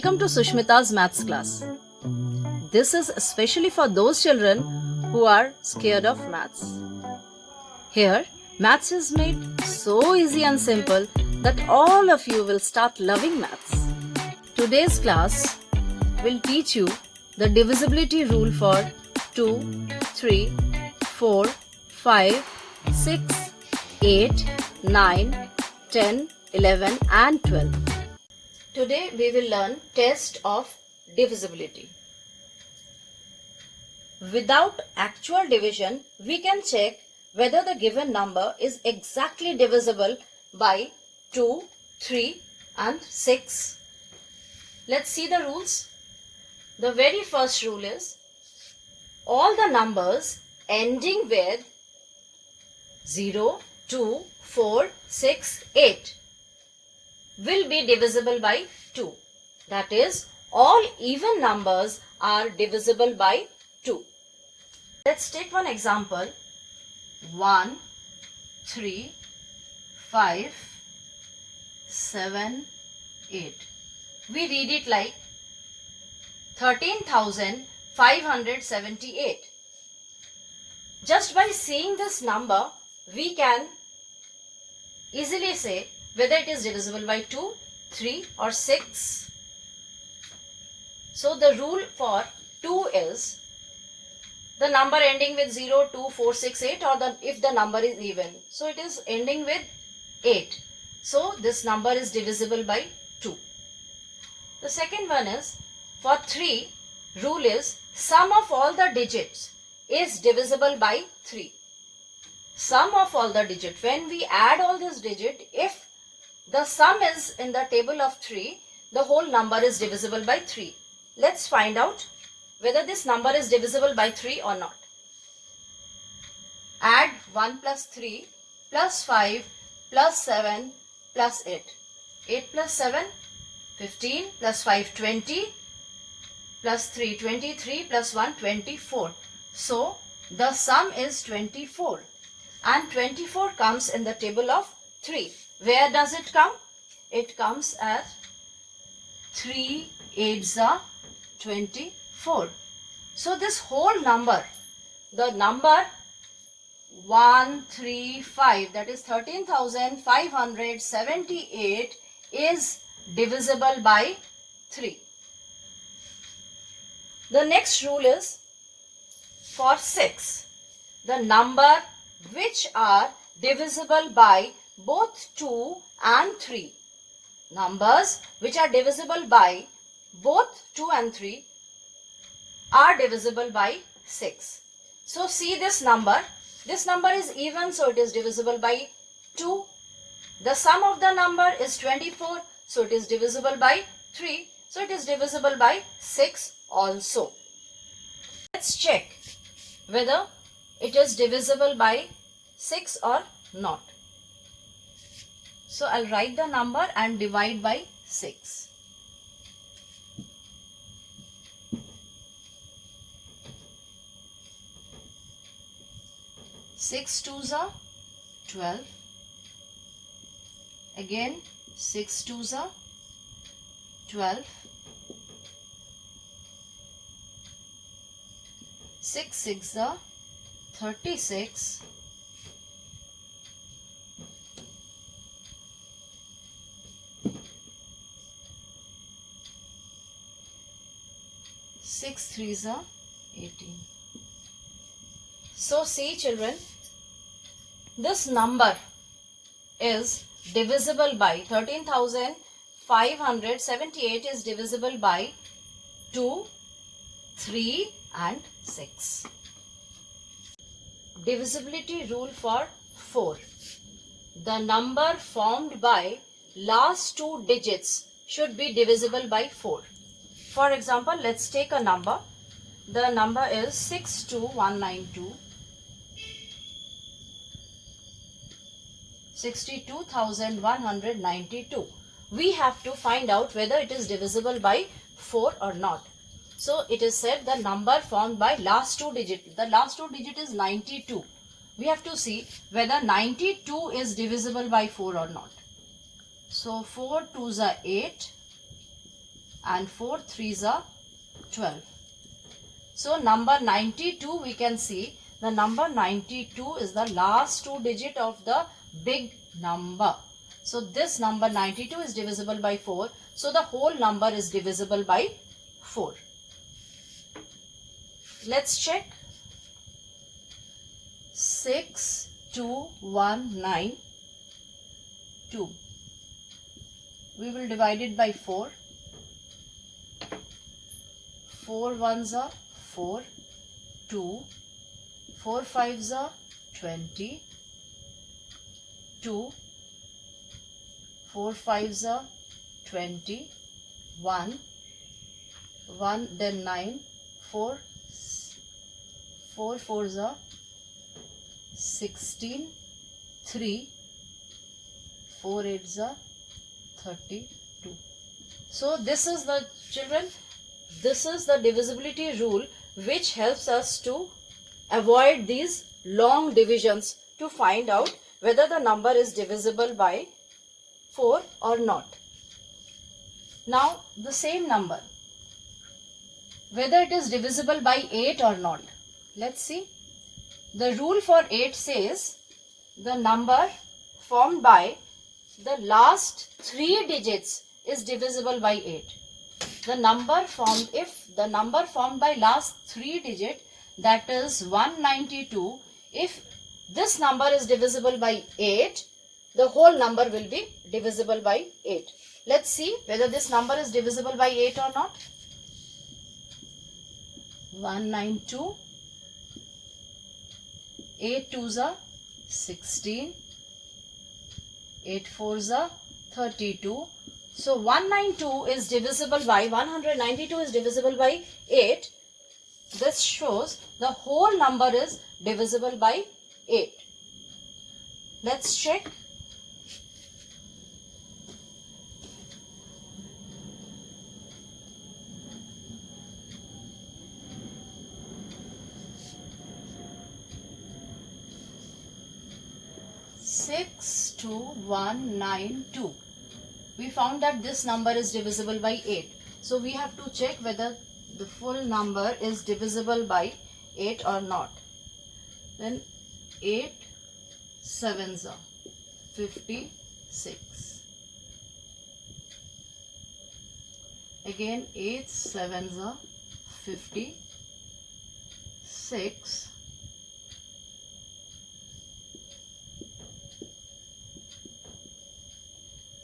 Welcome to Sushmita's maths class. This is especially for those children who are scared of maths. Here, maths is made so easy and simple that all of you will start loving maths. Today's class will teach you the divisibility rule for 2, 3, 4, 5, 6, 8, 9, 10, 11 and 12. Today we will learn test of divisibility. Without actual division, we can check whether the given number is exactly divisible by 2, 3 and 6. Let's see the rules. The very first rule is all the numbers ending with 0, 2, 4, 6, 8 will be divisible by 2. That is, all even numbers are divisible by 2. Let's take one example. 1, 3, 5, 7, 8. We read it like 13,578. Just by seeing this number, we can easily say whether it is divisible by 2, 3 or 6. So the rule for 2 is the number ending with 0, 2, 4, 6, 8 or if the number is even. So it is ending with 8. So this number is divisible by 2. The second one is for 3, rule is sum of all the digits is divisible by 3. Sum of all the digits. When we add all this digit, if the sum is in the table of 3, the whole number is divisible by 3. Let's find out whether this number is divisible by 3 or not. Add 1 plus 3 plus 5 plus 7 plus 8. 8 plus 7, 15 plus 5, 20 plus 3, 23 plus 1, 24. So, the sum is 24 and 24 comes in the table of 3. Where does it come? It comes as 3 8s are 24. So this whole number, the number 135, that is 13,578 is divisible by 3. The next rule is for 6. The number which are divisible by both 2 and 3. Numbers which are divisible by both 2 and 3 are divisible by 6. So see this number. This number is even, so it is divisible by 2. The sum of the number is 24, so it is divisible by 3. So it is divisible by 6 also. Let's check whether it is divisible by 6 or not. So I'll write the number and divide by 6. Six twos are 12. Again 6 twos are 12. 6 6 are 36. 6 3s are 18. So see children, this number is divisible by 13,578 is divisible by 2, 3 and 6. Divisibility rule for 4. The number formed by last 2 digits should be divisible by 4. For example, let's take a number. The number is 62192. 62,192. We have to find out whether it is divisible by 4 or not. So it is said the number formed by last 2 digit. The last 2 digit is 92. We have to see whether 92 is divisible by 4 or not. So 4 2s are 8. and 4 3s are 12. So number 92, we can see the number 92 is the last two digit of the big number. So this number 92 is divisible by 4. So the whole number is divisible by 4. Let's check. 6219. We will divide it by 4. 4 ones are 4, 2, 4 fives are 20, 2, 4 fives are 20, 1, then 9, 4 fours are 16, 3, 4 eights are 32. So this is the children, this is the divisibility rule which helps us to avoid these long divisions to find out whether the number is divisible by 4 or not. Now the same number, whether it is divisible by 8 or not. Let's see. The rule for 8 says the number formed by the last 3 digits is divisible by 8. The number formed, if the number formed by last 3 digit, that is 192, if this number is divisible by 8, the whole number will be divisible by 8. Let's see whether this number is divisible by 8 or not. 192, 8 twos are 16, 8 fours are 32. So 192 is divisible by 192 is divisible by 8. This shows the whole number is divisible by 8. Let's check. Six, 2, 1, 9, 2. We found that this number is divisible by 8. So we have to check whether the full number is divisible by 8 or not. Then 8 sevens are 56. Again 8 sevens are 56.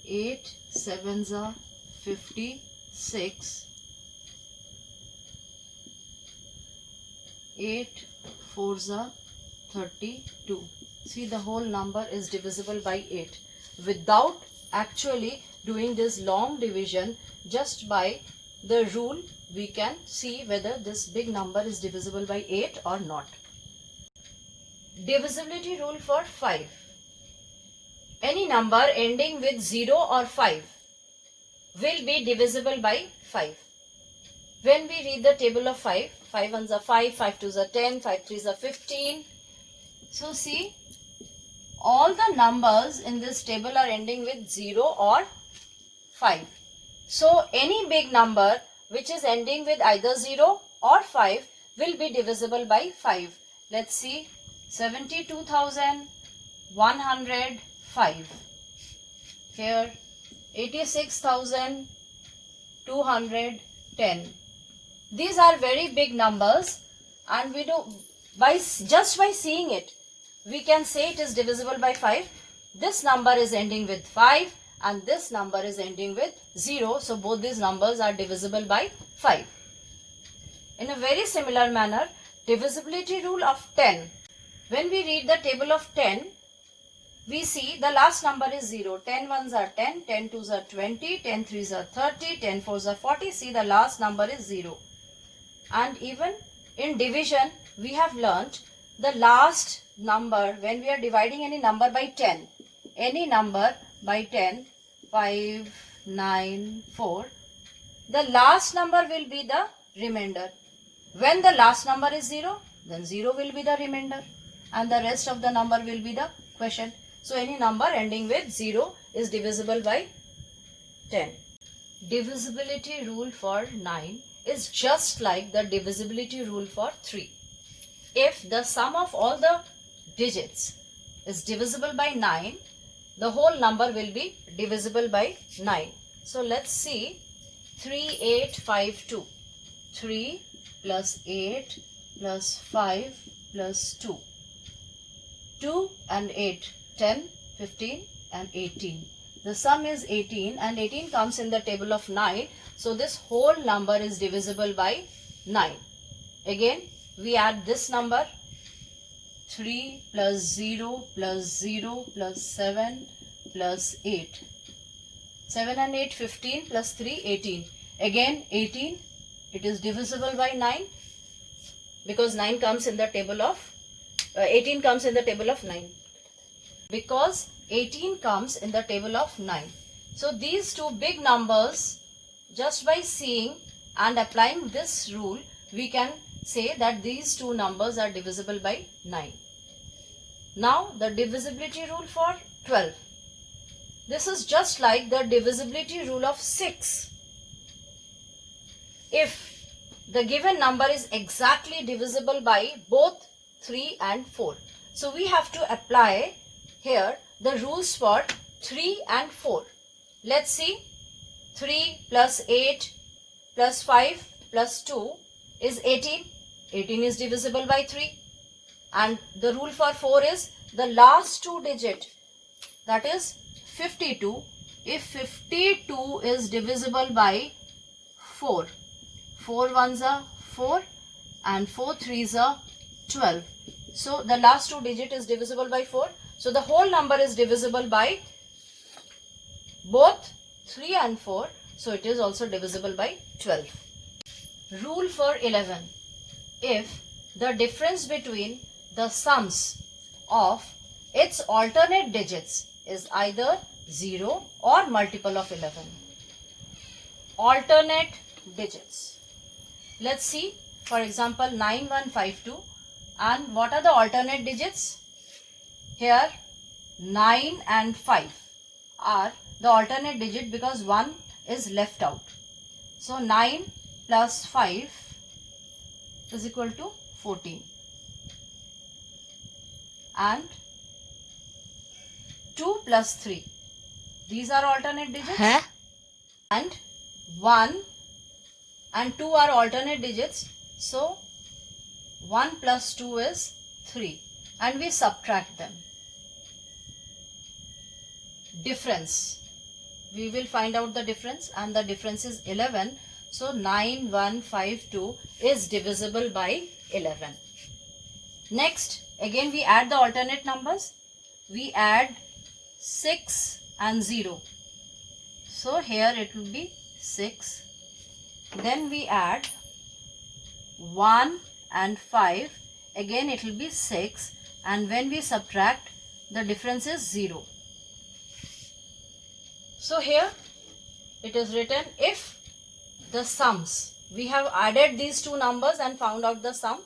8 sevens are 56. 8 fours are 32. See, the whole number is divisible by 8 without actually doing this long division. Just by the rule we can see whether this big number is divisible by 8 or not. Divisibility rule for 5. Any number ending with 0 or 5 will be divisible by 5. When we read the table of 5, 5 ones are 5, 5 twos are 10, 5 threes are 15. So see, all the numbers in this table are ending with 0 or 5. So any big number which is ending with either 0 or 5 will be divisible by 5. Let's see, 72,105. Here 86,210. These are very big numbers, and we do just by seeing it we can say it is divisible by 5. This number is ending with 5 and this number is ending with 0. So both these numbers are divisible by 5. In a very similar manner, divisibility rule of 10. When we read the table of 10, we see the last number is 0. 10 ones are 10, 10 twos are 20, 10 threes are 30, 10 fours are 40. See, the last number is 0. And even in division, we have learnt the last number when we are dividing any number by 10. Any number by 10, 5, 9, 4. The last number will be the remainder. When the last number is 0, then 0 will be the remainder. And the rest of the number will be the quotient. So any number ending with 0 is divisible by 10. divisibility rule for 9 is just like the divisibility rule for 3. If the sum of all the digits is divisible by 9, the whole number will be divisible by 9. So let's see 3852. 3 plus 8 plus 5 plus 2. 2 and 8, 10, 15 and 18. The sum is 18 and 18 comes in the table of 9. So this whole number is divisible by 9. Again, we add this number 3 plus 0 plus 0 plus 7 plus 8. 7 and 8, 15 plus 3, 18. Again 18, it is divisible by 9 because 9 comes in the table of 18 comes in the table of 9. Because 18 comes in the table of 9. So these two big numbers, just by seeing and applying this rule, we can say that these two numbers are divisible by 9. Now the divisibility rule for 12. This is just like the divisibility rule of 6. If the given number is exactly divisible by both 3 and 4. So we have to apply here the rules for 3 and 4. Let's see. 3 plus 8 plus 5 plus 2 is 18. 18 is divisible by 3. And the rule for 4 is the last two digit, that is 52. If 52 is divisible by 4, 4 ones are 4 and 4 threes are 12. So the last two digit is divisible by 4. So the whole number is divisible by both 3 and 4. So it is also divisible by 12. Rule for 11. If the difference between the sums of its alternate digits is either 0 or multiple of 11. Alternate digits. Let's see. For example, 9152. And what are the alternate digits? Here 9 and 5 are the alternate digit because 1 is left out. So 9 plus 5 is equal to 14. And 2 plus 3. These are alternate digits. And 1 and 2 are alternate digits. So 1 plus 2 is 3. And we subtract them. Difference. We will find out the difference, and the difference is 11. So 9152 is divisible by 11. Next, again we add the alternate numbers. We add 6 and 0. So here it will be 6. Then we add 1 and 5. Again it will be 6. And when we subtract, the difference is 0. So here it is written, if the sums, we have added these two numbers and found out the sum.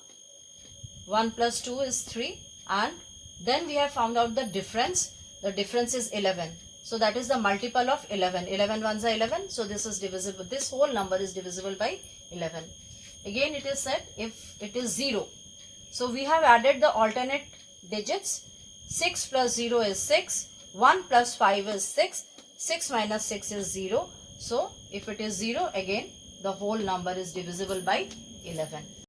1 plus 2 is 3, and then we have found out the difference. The difference is 11. So that is the multiple of 11. 11 ones are 11. So this is divisible. This whole number is divisible by 11. Again it is said, if it is 0. So we have added the alternate digits. 6 plus 0 is 6. 1 plus 5 is 6. 6 minus 6 is 0. So if it is 0, again the whole number is divisible by 11.